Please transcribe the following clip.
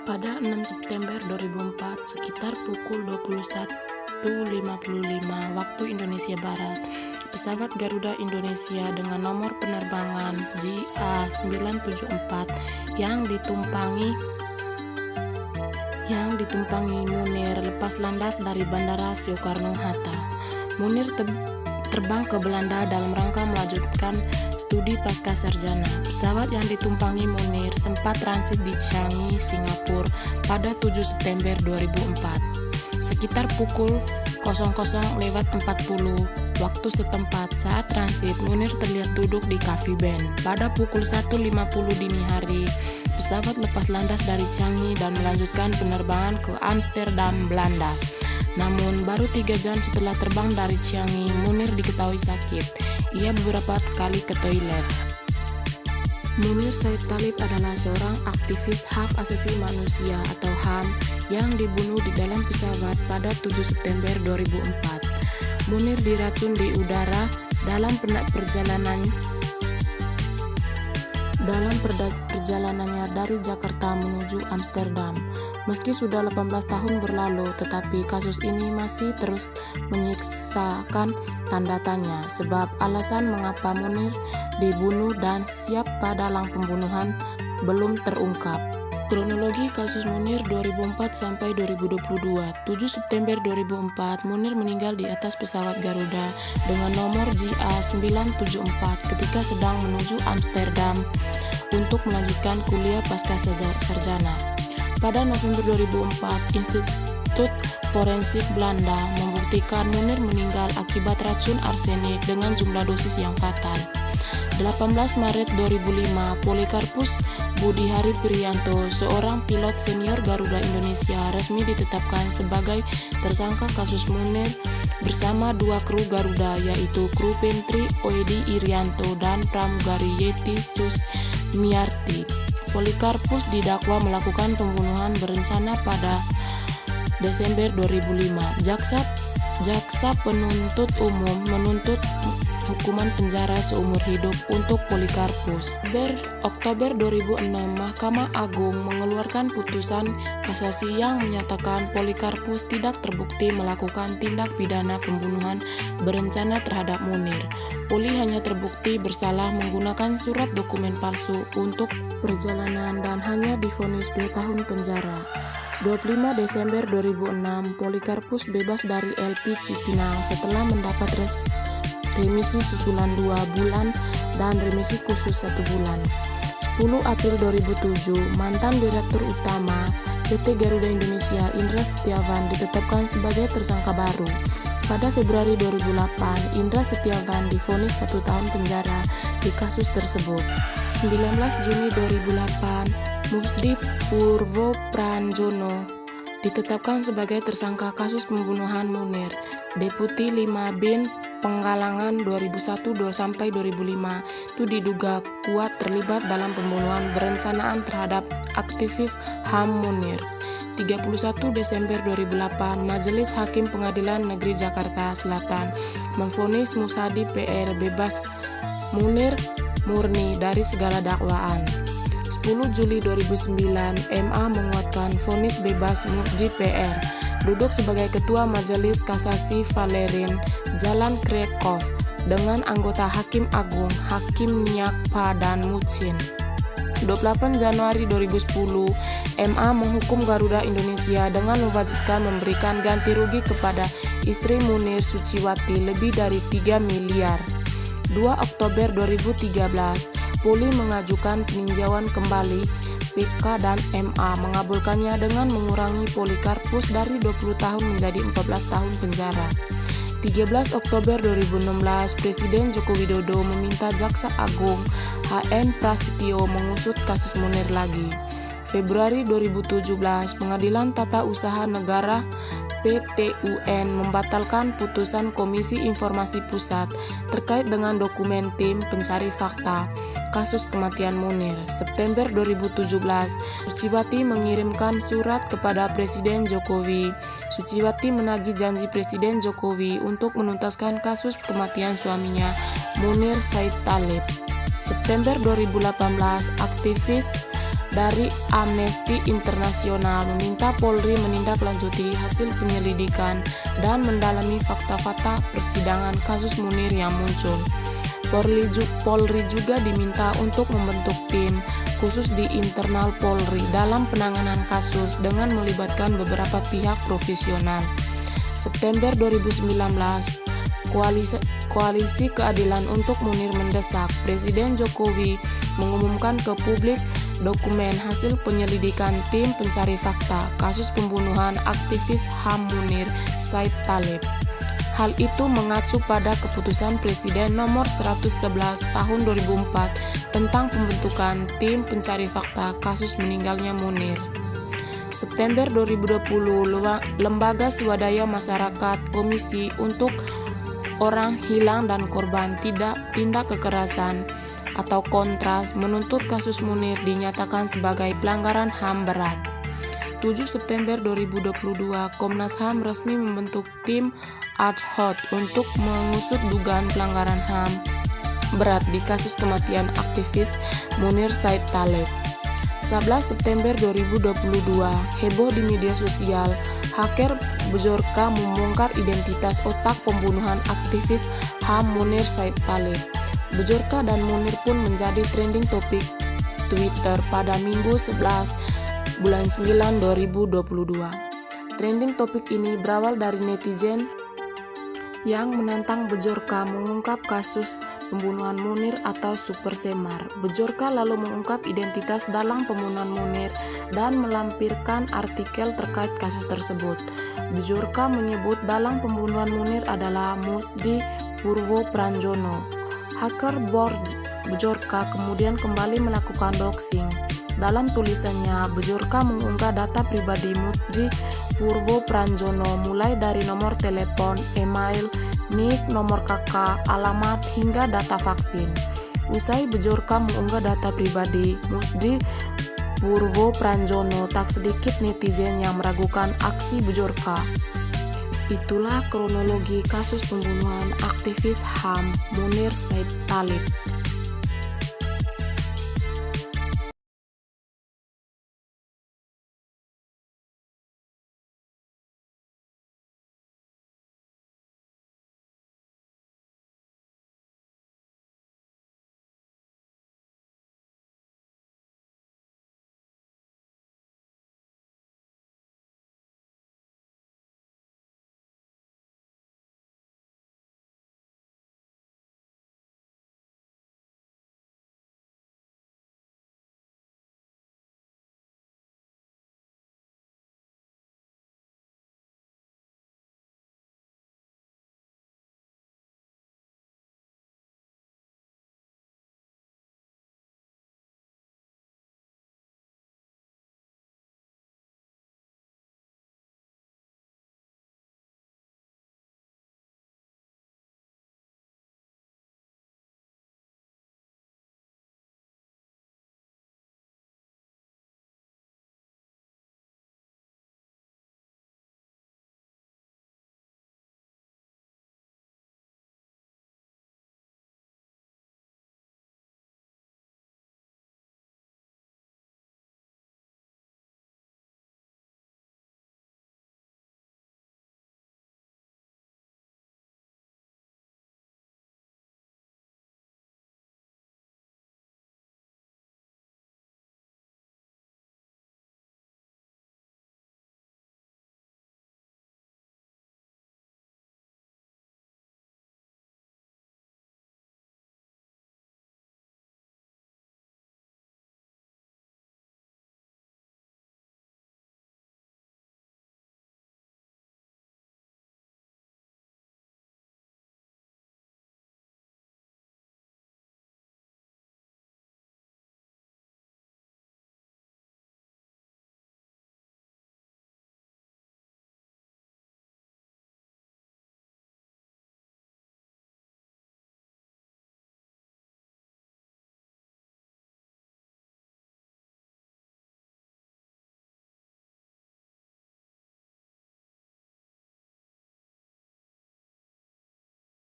Pada 6 September 2004, sekitar pukul 21.55 waktu Indonesia Barat, pesawat Garuda Indonesia dengan nomor penerbangan JA974 yang ditumpangi Munir lepas landas dari Bandara Soekarno-Hatta. Munir terbang ke Belanda dalam rangka melanjutkan studi pasca sarjana. Pesawat yang ditumpangi Munir sempat transit di Changi, Singapura pada 7 September 2004. Sekitar pukul 00.40 waktu setempat saat transit, Munir terlihat duduk di Cafe Ben. Pada pukul 1.50 dini hari, pesawat lepas landas dari Changi dan melanjutkan penerbangan ke Amsterdam, Belanda. Namun, baru 3 jam setelah terbang dari Changi, Munir diketahui sakit. Ia beberapa kali ke toilet. Munir Said Talib adalah seorang aktivis hak asasi manusia atau HAM yang dibunuh di dalam pesawat pada 7 September 2004. Munir diracun di udara dalam perjalanannya dari Jakarta menuju Amsterdam. Meski sudah 18 tahun berlalu, tetapi kasus ini masih terus menyisakan tanda tanya, sebab alasan mengapa Munir dibunuh dan siapa dalang pembunuhan belum terungkap. Kronologi kasus Munir 2004 sampai 2022. 7 September 2004, Munir meninggal di atas pesawat Garuda dengan nomor JA974 ketika sedang menuju Amsterdam untuk melanjutkan kuliah pasca sarjana. Pada November 2004, Institut Forensik Belanda membuktikan Munir meninggal akibat racun arsenik dengan jumlah dosis yang fatal. 18 Maret 2005, Polikarpus Budihari Priyanto, seorang pilot senior Garuda Indonesia, resmi ditetapkan sebagai tersangka kasus Munir bersama 2 kru Garuda, yaitu kru Pentri Oedi Irianto dan pramugari Yeti Susmiarti. Polikarpus didakwa melakukan pembunuhan berencana pada Desember 2005. Jaksa penuntut umum menuntut hukuman penjara seumur hidup untuk Polikarpus. Oktober 2006, Mahkamah Agung mengeluarkan putusan kasasi yang menyatakan Polikarpus tidak terbukti melakukan tindak pidana pembunuhan berencana terhadap Munir. Poli hanya terbukti bersalah menggunakan surat dokumen palsu untuk perjalanan dan hanya divonis 2 tahun penjara. 25 Desember 2006, Polikarpus bebas dari LP Cipinang setelah mendapat remisi susulan 2 bulan dan remisi khusus 1 bulan. 10 April 2007, mantan Direktur Utama PT Garuda Indonesia Indra Setiawan ditetapkan sebagai tersangka baru. Pada Februari 2008, Indra Setiawan divonis 1 tahun penjara di kasus tersebut. 19 Juni 2008, Musdi Purwo Pranjono ditetapkan sebagai tersangka kasus pembunuhan Munir. Deputi 5 Bin Penggalangan 2001-2005 itu diduga kuat terlibat dalam pembunuhan berencanaan terhadap aktivis HAM Munir. 31 Desember 2008, Majelis Hakim Pengadilan Negeri Jakarta Selatan memvonis Musadi PR bebas, Munir murni dari segala dakwaan. 10 Juli 2009, MA menguatkan vonis bebas Musdi PR. Duduk sebagai Ketua Majelis Kasasi Valerin Jalan Krekov dengan anggota Hakim Agung, Hakim Nyakpa dan Mucin. 28 Januari 2010, MA menghukum Garuda Indonesia dengan mewajibkan memberikan ganti rugi kepada istri Munir Suciwati lebih dari 3 miliar. 2 Oktober 2013, Poli mengajukan peninjauan kembali PK dan MA mengabulkannya dengan mengurangi Polikarpus dari 20 tahun menjadi 14 tahun penjara. 13 Oktober 2016, Presiden Joko Widodo meminta Jaksa Agung HM Prasetyo mengusut kasus Munir lagi. Februari 2017, Pengadilan Tata Usaha Negara PTUN membatalkan putusan Komisi Informasi Pusat terkait dengan dokumen tim pencari fakta kasus kematian Munir. September 2017, Suciwati mengirimkan surat kepada Presiden Jokowi. Suciwati menagih janji Presiden Jokowi untuk menuntaskan kasus kematian suaminya, Munir Said Talib. September 2018, aktivis dari Amnesty Internasional meminta Polri menindaklanjuti hasil penyelidikan dan mendalami fakta-fakta persidangan kasus Munir yang muncul. Polri juga diminta untuk membentuk tim khusus di internal Polri dalam penanganan kasus dengan melibatkan beberapa pihak profesional. September 2019, Koalisi Keadilan untuk Munir mendesak Presiden Jokowi mengumumkan ke publik dokumen hasil penyelidikan tim pencari fakta kasus pembunuhan aktivis HAM Munir Said Talib. Hal itu mengacu pada keputusan Presiden nomor 111 tahun 2004 tentang pembentukan tim pencari fakta kasus meninggalnya Munir. September 2020, Lembaga Swadaya Masyarakat Komisi untuk Orang Hilang dan Korban Tindak Kekerasan atau Kontras menuntut kasus Munir dinyatakan sebagai pelanggaran HAM berat. 7 September 2022, Komnas HAM resmi membentuk tim ad hoc untuk mengusut dugaan pelanggaran HAM berat di kasus kematian aktivis Munir Said Talib. 11 September 2022, heboh di media sosial, hacker Bjorka membongkar identitas otak pembunuhan aktivis HAM Munir Said Talib. Bjorka dan Munir pun menjadi trending topik Twitter pada Minggu 11 bulan 9 2022. Trending topik ini berawal dari netizen yang menantang Bjorka mengungkap kasus pembunuhan Munir atau Super Semar. Bjorka lalu mengungkap identitas dalang pembunuhan Munir dan melampirkan artikel terkait kasus tersebut. Bjorka menyebut dalang pembunuhan Munir adalah Mukti Purwo Pranjono. Hacker Bjorka kemudian kembali melakukan doxing. Dalam tulisannya, Bjorka mengunggah data pribadi Mukti Purwo Pranjono mulai dari nomor telepon, email, nik, nomor KK, alamat, hingga data vaksin. Usai Bjorka mengunggah data pribadi Mukti Purwo Pranjono, tak sedikit netizen yang meragukan aksi Bjorka. Itulah kronologi kasus pembunuhan aktivis HAM Munir Said Talib.